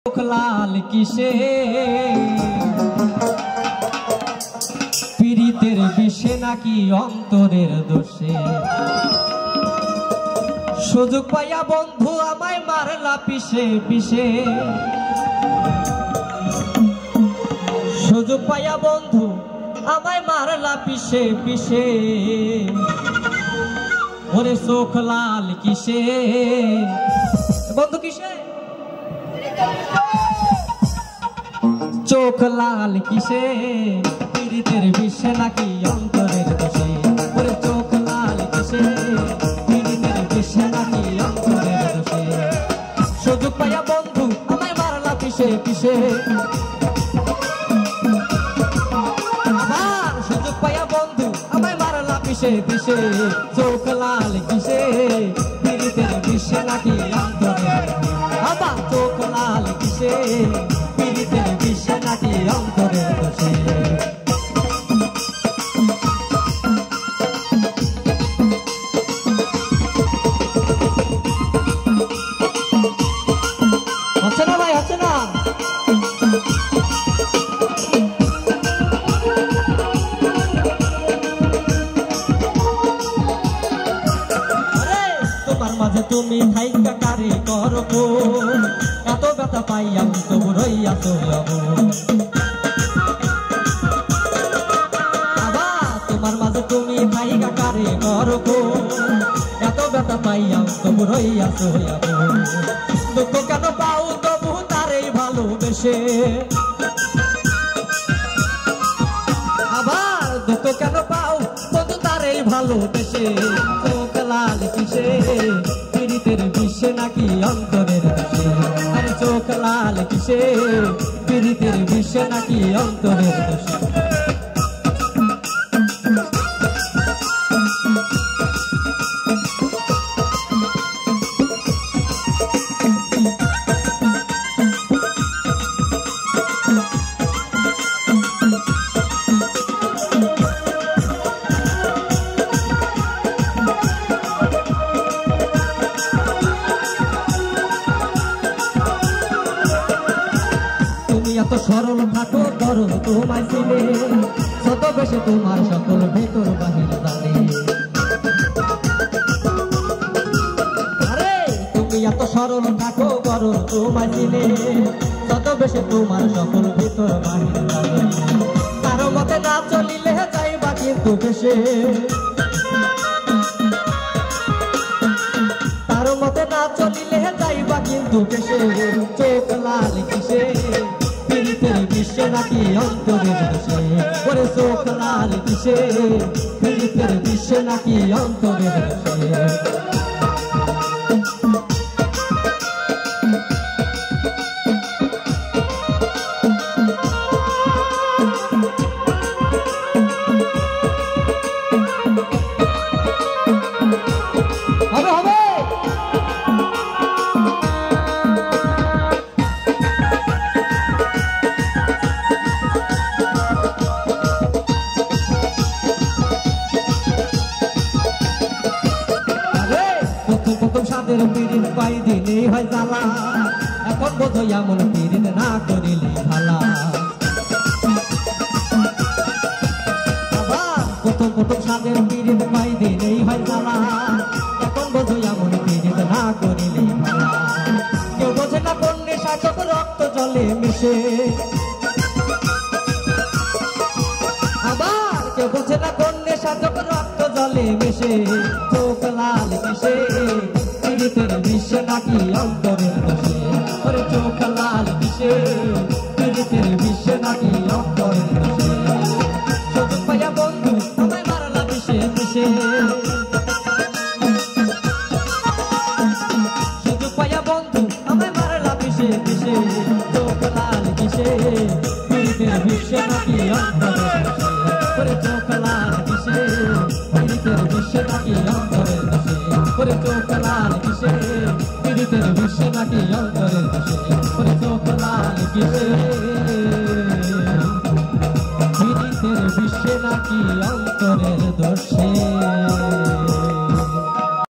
লাল কিসে পীড়িতের বিষে নাকি অন্তরের দোষে সুযোগ পাইয়া বন্ধু আমায় মারলা পিছে পিছে সুযোগ পাইয়া বন্ধু আমায় মারলা পিছে পিছে ওরে চোখ লাল কিসে বন্ধু কিসে চোখ লাল কিসে পীড়িতের বিষে নাকি অন্তরের দোষে ওরে চোখ লাল কিসে পীড়িতের বিষে নাকি অন্তরের দোষে সুযোগ পাইয়া বন্ধু আমায় মারলা পিছে পিছে আবার সুযোগ পাইয়া বন্ধু আমায় মারলা পিছে পিছে চোখ লাল কিসে পীড়িতের বিষে নাকি অন্তরের আবার চোখ লাল কিসে পীড়িতের বিষে নাকি অন্তরের দোষে হচ্ছে না ভাই হচ্ছে না তোমার মাঝে তুমি থাইকা কারে করবো এত ব্যথা পাইয়া তবু রইয়া আবার তোমার মাঝে তুমি থাইকা কারে করবো এত ব্যথা পাইয়া তবু রইয়া দুঃখ কেন পাও তবু তারেই ভালোবেসে আবার দুঃখ কেন পাও তবু তারেই ভালোবেসে চোখ লাল কিসে পীড়িতের বিষে নাকি অন্তরের দোষে আরে চোখ লাল কিসে পীড়িতের বিষে নাকি অন্তরের দোষে এত সরল থাকো করো তোমায় চিনে শত বেশে তোমার সকল ভেতর বাহির জানে আরে তুমি এত সরল থাকো করো তোমায় চিনে শত বেশে তোমার সকল ভেতর বাহির জানে কারো মতে না চলিলে যাইবা কিন্তু বেশে কারো মতে না চলিলে যাইবা কিন্তু বেশে চোখ লাল কিসে পীড়িতের বিষে নাকি অন্তরের দোষে ওরে চোখ লাল কিসে পীড়িতের বিষে নাকি অন্তরের দোষে প্রথম সাদের পীড়িত পাই দিলেই হয় জ্বালা এখন বোঝো এমন পীড়িত না করিলে ভালা আবার প্রথম সাদের পীড়িত পাই দিলেই হয় জ্বালা এখন বোঝো এমন পীড়িত না করিলে ভালা কেউ বোঝে না কোন নেশা চোখ রক্ত জলে মিশে আবার কেউ বোঝে না কোন নেশা চোখ রক্ত জলে মিশে চোখ লাল কিসে পীড়িতের বিষে নাকি অন্তরের দোষে ওরে চোখ লাল কিসে পীড়িতের বিষে নাকি অন্তরের দোষে সুযোগ পাইয়া বন্ধু আমায় মারলা পিছে পিছে সুযোগ পাইয়া বন্ধু আমায় মারলা পিছে পিছে চোখ লাল কিসে পীড়িতের বিষে নাকি অন্তরের দোষে ওরে চোখ লাল কিসে পীড়িতের বিষে নাকি অন্তরের দোষে ওরে চোখ লাল কিসে পীড়িতের বিষে নাকি অন্তরের দোষে ওরে চোখ লাল কিসে